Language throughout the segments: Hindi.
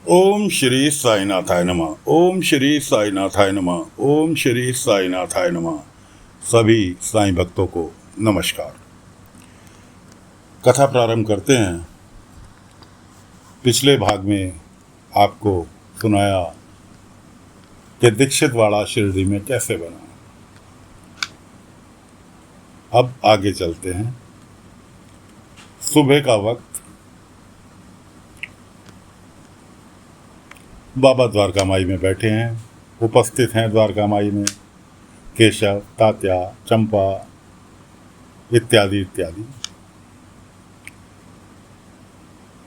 ओम श्री साईनाथाय नमः। ओम श्री साईनाथाय नमः। ओम श्री साईनाथाय नमः। सभी साईं भक्तों को नमस्कार। कथा प्रारंभ करते हैं। पिछले भाग में आपको सुनाया कि दीक्षित वाड़ा शिरडी में कैसे बना। अब आगे चलते हैं। सुबह का वक्त, बाबा द्वारका माई में बैठे हैं। उपस्थित हैं द्वारका माई में केशव, तात्या, चंपा इत्यादि इत्यादि।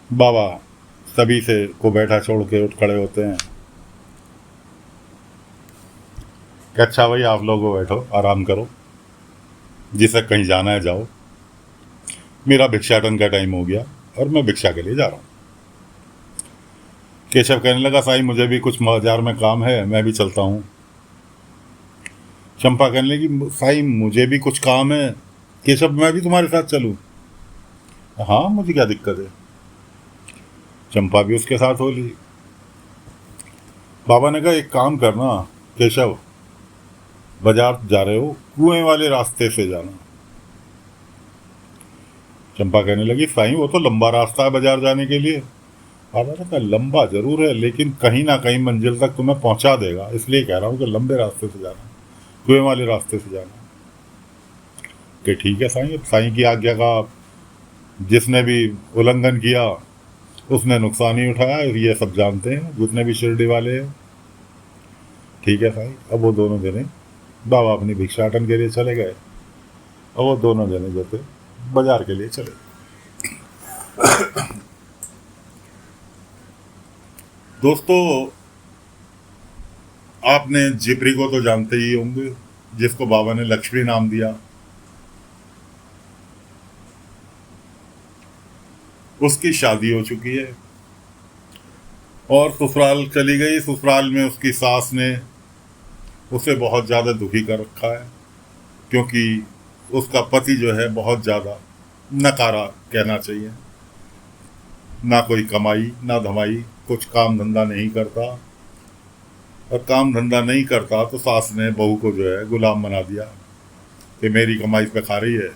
बाबा सभी से को बैठा छोड़ के उठ खड़े होते हैं कि अच्छा भाई, आप लोग बैठो, आराम करो, जिसे कहीं जाना है जाओ, मेरा भिक्षाटन का टाइम हो गया और मैं भिक्षा के लिए जा रहा हूँ। केशव कहने लगा, साईं मुझे भी कुछ बाजार में काम है, मैं भी चलता हूँ। चंपा कहने लगी, साईं मुझे भी कुछ काम है। केशव, मैं भी तुम्हारे साथ चलूँ? हाँ, मुझे क्या दिक्कत है। चंपा भी उसके साथ हो ली। बाबा ने कहा, एक काम करना केशव, बाजार जा रहे हो, कुएं वाले रास्ते से जाना। चंपा कहने लगी, साईं वो तो लंबा रास्ता है बाजार जाने के लिए। बाबा ने कहा, लंबा जरूर है लेकिन कहीं ना कहीं मंजिल तक तुम्हें पहुंचा देगा, इसलिए कह रहा हूँ कि लंबे रास्ते से जाना, कुएं वाले रास्ते से जाना। कि ठीक है साईं, साईं की आज्ञा का जिसने भी उल्लंघन किया उसने नुकसान ही उठाया, ये सब जानते हैं जितने भी शिरडी वाले हैं। ठीक है साईं। अब वो दोनों जने बाबा अपनी भिक्षाटन के लिए चले गए और वो दोनों जने जो थे बाजार के लिए चले गए। दोस्तों, आपने जिपरी को तो जानते ही होंगे, जिसको बाबा ने लक्ष्मी नाम दिया। उसकी शादी हो चुकी है और ससुराल चली गई। ससुराल में उसकी सास ने उसे बहुत ज़्यादा दुखी कर रखा है, क्योंकि उसका पति जो है बहुत ज़्यादा नकारा कहना चाहिए, ना कोई कमाई ना धमाई, कुछ काम धंधा नहीं करता। और काम धंधा नहीं करता तो सास ने बहू को जो है गुलाम बना दिया कि मेरी कमाई पे खा रही है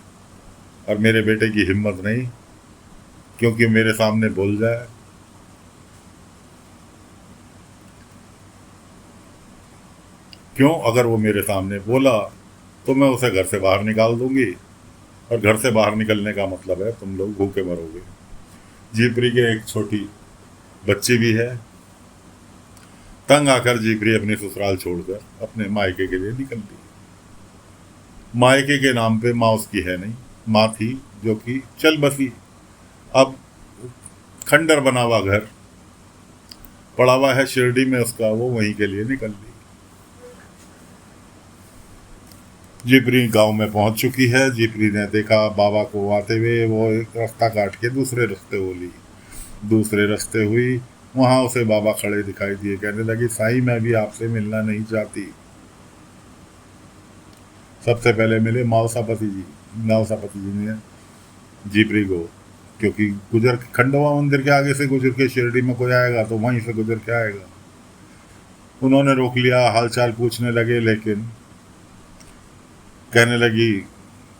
और मेरे बेटे की हिम्मत नहीं, क्योंकि मेरे सामने बोल जाए। क्यों? अगर वो मेरे सामने बोला तो मैं उसे घर से बाहर निकाल दूंगी, और घर से बाहर निकलने का मतलब है तुम लोग भूखे मरोगे। जीपरी के एक छोटी बच्ची भी है। तंग आकर जीपरी अपने ससुराल छोड़कर अपने मायके के लिए निकल दी। मायके के नाम पे माँ उसकी है नहीं, माँ थी जो कि चल बसी। अब खंडर बना हुआ घर पड़ा हुआ है शिरडी में उसका, वो वहीं के लिए निकल ली। जिपरी गांव में पहुंच चुकी है। जिपरी ने देखा बाबा को आते हुए, वो एक रास्ता काट के दूसरे रास्ते हो ली। दूसरे रास्ते हुई, वहां उसे बाबा खड़े दिखाई दिए। कहने लगी, साईं मैं भी आपसे मिलना नहीं चाहती। सबसे पहले मिले मावसापति जी। मावसापति जी ने जीपरी को, क्योंकि गुजर खंडवा मंदिर के आगे से गुजर के शिरडी में कोई आएगा तो वहीं से गुजर के आएगा। उन्होंने रोक लिया, हालचाल पूछने लगे, लेकिन कहने लगी,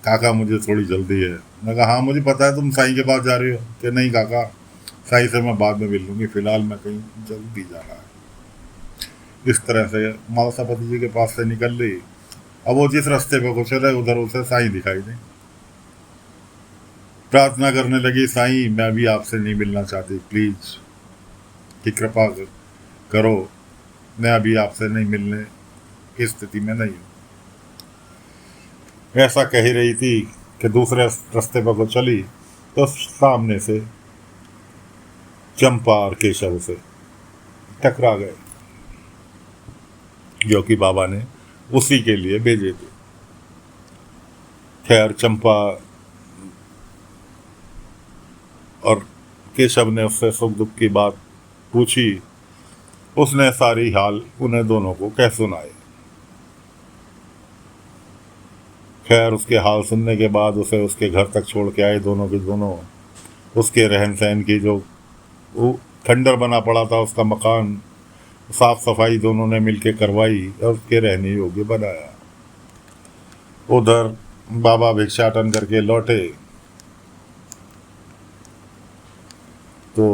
काका मुझे थोड़ी जल्दी है। मैं कहा, हाँ मुझे पता है तुम साईं के पास जा रही हो। कि नहीं काका, साईं से मैं बाद में मिल लूंगी, फिलहाल मैं कहीं जल्दी जा रहा है। इस तरह से मावसापति जी के पास से निकल ली। अब वो जिस रास्ते पे को चले उधर उसे साईं दिखाई दे। प्रार्थना करने लगी, साईं मैं भी आपसे नहीं मिलना चाहती, प्लीज की कृपा करो, मैं अभी आपसे नहीं मिलने की स्थिति में नहीं हूँ। ऐसा कह ही रही थी कि दूसरे रास्ते पर को चली तो सामने से चंपा और केशव से टकरा गए, जो कि बाबा ने उसी के लिए भेजे थे। खैर, चंपा और केशव ने उससे सुख दुख की बात पूछी। उसने सारी हाल उन्हें दोनों को कह सुनाए। खैर, उसके हाल सुनने के बाद उसे उसके घर तक छोड़ के आए दोनों के दोनों। उसके रहन सहन की जो खंडर बना पड़ा था उसका मकान, साफ सफाई दोनों ने मिलकर करवाई और उसके रहने योग्य बनाया। उधर बाबा भिक्षाटन करके लौटे तो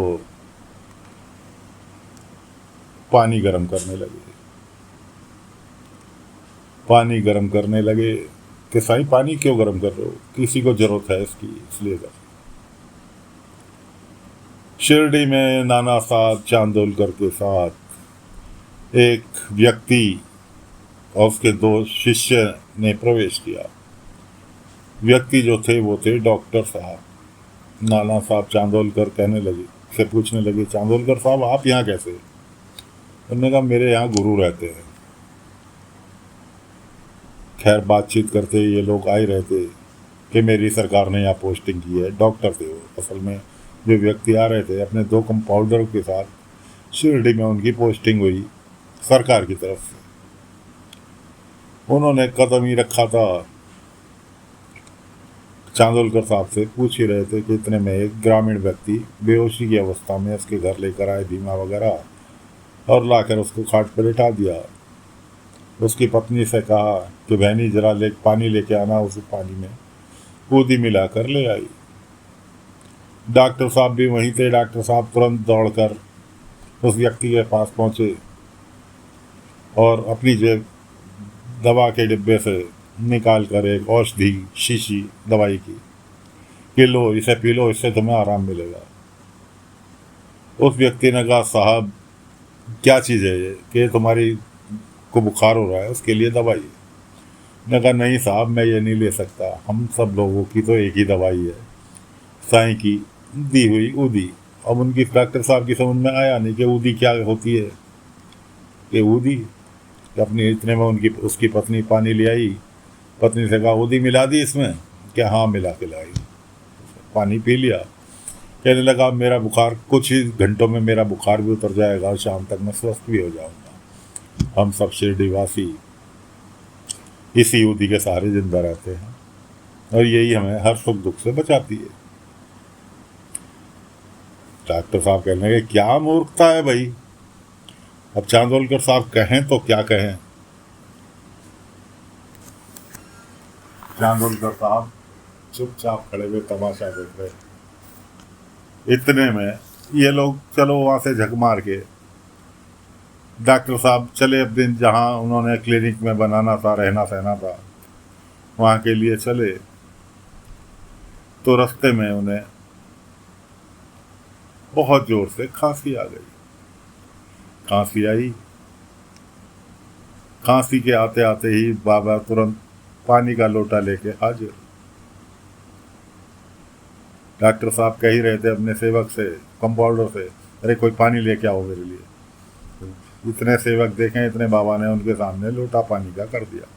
पानी गर्म करने लगे। पानी गर्म करने लगे कि साईं पानी क्यों गर्म कर रहे हो, किसी को जरूरत है इसकी इसलिए कर। शिरडी में नाना साहब चांदोलकर के साथ एक व्यक्ति और उसके 2 शिष्य ने प्रवेश किया। व्यक्ति जो थे वो थे डॉक्टर साहब। नाना साहब चांदोलकर कहने लगे, से पूछने लगे, चांदोलकर साहब आप यहाँ कैसे? उन्होंने कहा मेरे यहाँ गुरु रहते हैं। खैर बातचीत करते ये लोग आए रहते कि मेरी सरकार ने यहाँ पोस्टिंग की है। डॉक्टर थे वो असल में। जो व्यक्ति आ रहे थे अपने 2 कंपाउंडरों के साथ शिरडी में उनकी पोस्टिंग हुई सरकार की तरफ से। उन्होंने कदम ही रखा था। चांदोलकर साहब से पूछ ही रहे थे कि इतने में एक ग्रामीण व्यक्ति बेहोशी की अवस्था में उसके घर लेकर आए बीमा वगैरह और लाकर उसको खाट पर लेटा दिया। उसकी पत्नी से कहा कि बहनी जरा पानी लेके आना। उस पानी में कूदी मिलाकर ले आई। डॉक्टर साहब भी वहीं थे। डॉक्टर साहब तुरंत दौड़कर उस व्यक्ति के पास पहुंचे और अपनी जेब दवा के डिब्बे से निकाल कर एक औषधि शीशी दवाई की कि लो इसे पी लो, इससे तुम्हें आराम मिलेगा। उस व्यक्ति ने कहा साहब क्या चीज़ है ये कि तुम्हारी को बुखार हो रहा है उसके लिए दवाई? ने कहा नहीं साहब मैं ये नहीं ले सकता, हम सब लोगों की तो एक ही दवाई है, साईं की दी हुई ऊदी। अब उनकी डॉक्टर साहब की समझ में आया नहीं कि ऊदी क्या होती है। कि ऊदी अपनी इतने में उनकी उसकी पत्नी पानी ले आई। पत्नी से कहा ऊदी मिला दी इसमें? क्या हाँ मिला के लाई। पानी पी लिया। कहने लगा मेरा बुखार कुछ ही घंटों में मेरा बुखार भी उतर जाएगा और शाम तक मैं स्वस्थ भी हो जाऊंगा। हम सब शिरडीवासी इसी ऊदी के सहारे जिंदा रहते हैं और यही हमें हर सुख दुख से बचाती है। डॉक्टर साहब कहने लगे क्या मूर्खता है भाई। अब चांदोलकर साहब कहें तो क्या कहें। चांदोलकर साहब चुपचाप खड़े हुए तमाशा देख रहे। इतने में ये लोग चलो वहां से झक मार के डॉक्टर साहब चले अपने जहां उन्होंने क्लिनिक में बनाना था रहना सहना था वहां के लिए चले। तो रास्ते में उन्हें बहुत जोर से खांसी आ गई। खांसी आई। खांसी के आते आते ही बाबा तुरंत पानी का लोटा लेके हाजिर। डॉक्टर साहब कह ही रहे थे अपने सेवक से कंपाउंडर से, अरे कोई पानी लेके आओ मेरे लिए। इतने सेवक देखें इतने बाबा ने उनके सामने लोटा पानी का कर दिया।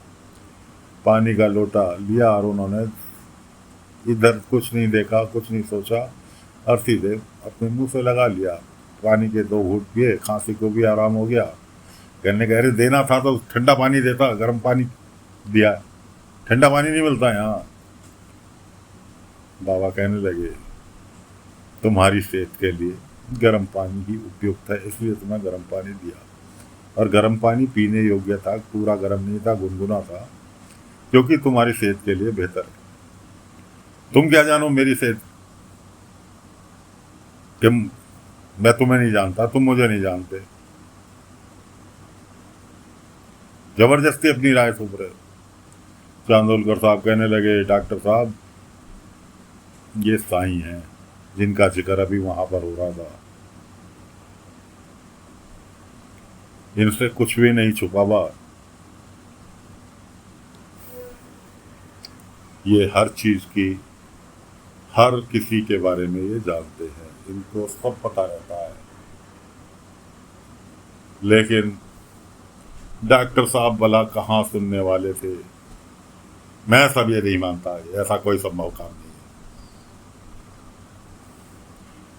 पानी का लोटा लिया और उन्होंने इधर कुछ नहीं देखा कुछ नहीं सोचा और सीधे अपने मुंह से लगा लिया। पानी के 2 घूंट पिए, खांसी को भी आराम हो गया। कहने कह रहे देना था तो ठंडा पानी देता, गर्म पानी दिया, ठंडा पानी नहीं मिलता यहाँ। बाबा कहने लगे तुम्हारी सेहत के लिए गर्म पानी ही उपयुक्त है इसलिए तुम्हें गर्म पानी दिया। और गर्म पानी पीने योग्य था, पूरा गर्म नहीं था, गुनगुना था, क्योंकि तुम्हारी सेहत के लिए बेहतर है। तुम क्या जानो मेरी सेहत कि मैं तुम्हें नहीं जानता, तुम मुझे नहीं जानते। जबरदस्ती अपनी राय थोप रहे। चांदोलकर साहब कहने लगे डॉक्टर साहब ये साईं हैं जिनका जिक्र अभी वहां पर हो रहा था, इनसे कुछ भी नहीं छुपा हुआ। ये हर चीज की हर किसी के बारे में ये जानते हैं, इनको सब पता रहता है। लेकिन डॉक्टर साहब भला कहाँ सुनने वाले थे। मैं सब ये नहीं मानता, ऐसा कोई संभव काम नहीं है।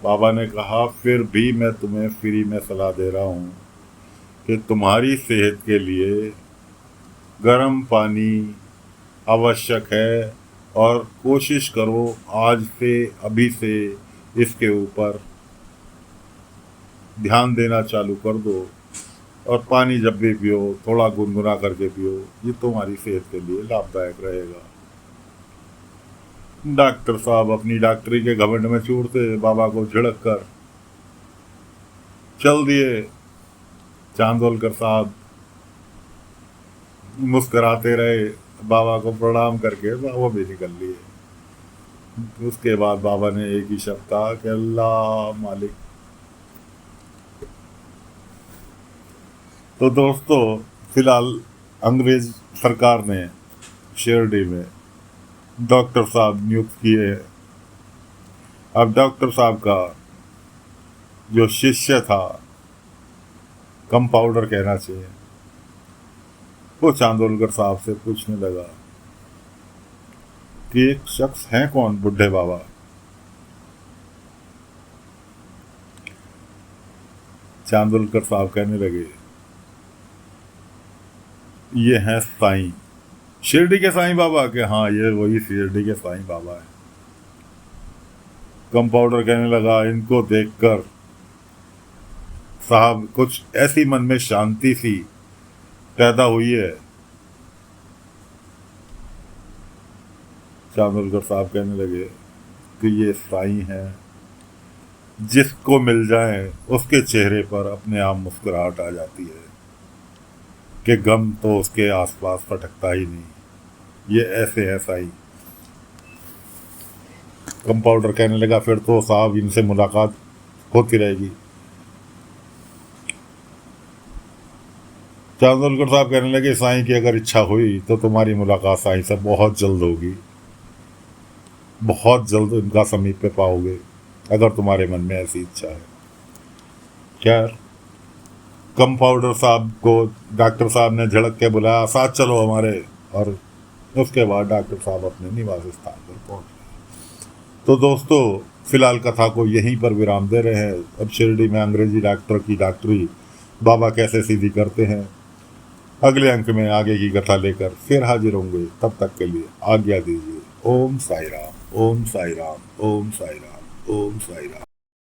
बाबा ने कहा फिर भी मैं तुम्हें फ्री में सलाह दे रहा हूँ कि तुम्हारी सेहत के लिए गर्म पानी आवश्यक है और कोशिश करो आज से अभी से इसके ऊपर ध्यान देना चालू कर दो और पानी जब भी पियो थोड़ा गुनगुना करके पियो, ये तुम्हारी सेहत के लिए लाभदायक रहेगा। डॉक्टर साहब अपनी डॉक्टरी के घमंड में चूर से बाबा को झिड़क कर चल दिए। चांदोलकर साहब मुस्कुराते रहे, बाबा को प्रणाम करके बाबा भी निकल लिए। उसके बाद बाबा ने एक ही शब्द कहा कि अल्लाह मालिक। तो दोस्तों, फिलहाल अंग्रेज सरकार ने शिरडी में डॉक्टर साहब नियुक्त किए। अब डॉक्टर साहब का जो शिष्य था, कंपाउंडर कहना चाहिए, वो चांदोलकर साहब से पूछने लगा कि एक शख्स है कौन बुढ़े बाबा? चांदोलकर साहब कहने लगे, ये हैं साईं, शिरडी के साईं बाबा। के हाँ, ये वही शिरडी के साईं बाबा है। कंपाउंडर कहने लगा, इनको देखकर साहब कुछ ऐसी मन में शांति सी पैदा हुई है। चांदोलकर साहब कहने लगे कि ये साईं है, जिसको मिल जाए उसके चेहरे पर अपने आप मुस्कुराहट आ जाती है कि गम तो उसके आसपास फटकता ही नहीं। ये ऐसे है साईं। कंपाउंडर कहने लगा, फिर तो साहब इनसे मुलाकात होती रहेगी। चांदोलकर साहब कहने लगे, साईं की अगर इच्छा हुई तो तुम्हारी मुलाकात साईं से बहुत जल्द होगी, बहुत जल्द इनका समीप पाओगे, अगर तुम्हारे मन में ऐसी इच्छा है। क्या कंपाउंडर साहब को डॉक्टर साहब ने झड़क के बुलाया, साथ चलो हमारे, और उसके बाद डॉक्टर साहब अपने निवास स्थान पर पहुंच गए। तो दोस्तों, फिलहाल कथा को यहीं पर विराम दे रहे हैं। अब शिरडी में अंग्रेजी डॉक्टर की डॉक्टरी बाबा कैसे सीधी करते हैं, अगले अंक में आगे की कथा लेकर फिर हाजिर होंगे। तब तक के लिए आज्ञा दीजिए। ओम साई राम, ओम साई राम, ओम साई राम, ओम साई राम।